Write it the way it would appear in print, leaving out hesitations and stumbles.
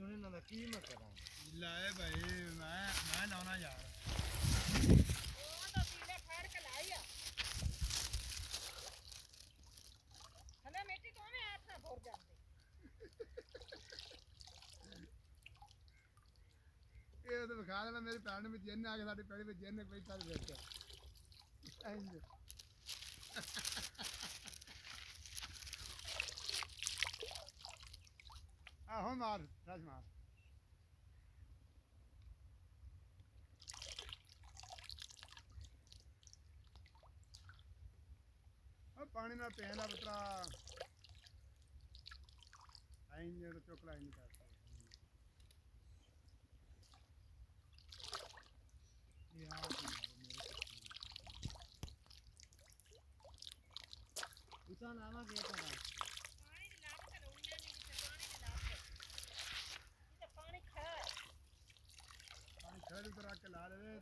ਹੁਣ ਇਹਨਾਂ ਦਾ ਕੀ ਮੈਂ ਕਰਾਂ ਲਾਏ ਭਾਈ ਮੈਂ ਲਾਉਣਾ ਯਾਰ ਉਹ ਤਾਂ ਪੀਲੇ ਫੜ ਕੇ ਲਾਈ ਆ ਹਲੇ ਮਿੱਟੀ ਕੋਵੇਂ ਹੱਥ ਨਾਲ ਭੁਰ ਜਾਂਦੇ ਇਹ ਤਾਂ ਵਿਖਾ ਦੇਣਾ ਮੇਰੀ ਭੈਣ ਵਿੱਚ ਜਿੰਨ ਆ ਕੇ ਸਾਡੀ ਪੈੜੀ ਵਿੱਚ ਜਿੰਨ ਬੈਠਾ ਤੇ ਬੈਠਾ ਇੰਜ ਆਹੋ ਮਾਰ ਰਸ ਮਾਰ ਉਹ ਪਾਣੀ ਨਾਲ ਪੈਂਦਾ ਪੁੱਤਰਾ ਇੰਜ ਚੋਕਲਾ ਨਹੀਂ ਕਰ ਇਹ ਆ ਉਸਾਂ ਆਵਾਂਗੇ ਪੜਾ ਪਾਣੀ ਦੀ ਲੱਤ ਤੇ ਲਾਉਣੀ ਨਹੀਂ ਜਿੱਥੇ ਪਾਣੀ ਦੀ ਲੱਤ ਇਹ ਤਾਂ ਪਾਣੀ ਖੜਾ ਪਾਣੀ ਖੜ ਉਤਰਾ ਕੇ ਲਾ ਦੇਵੇ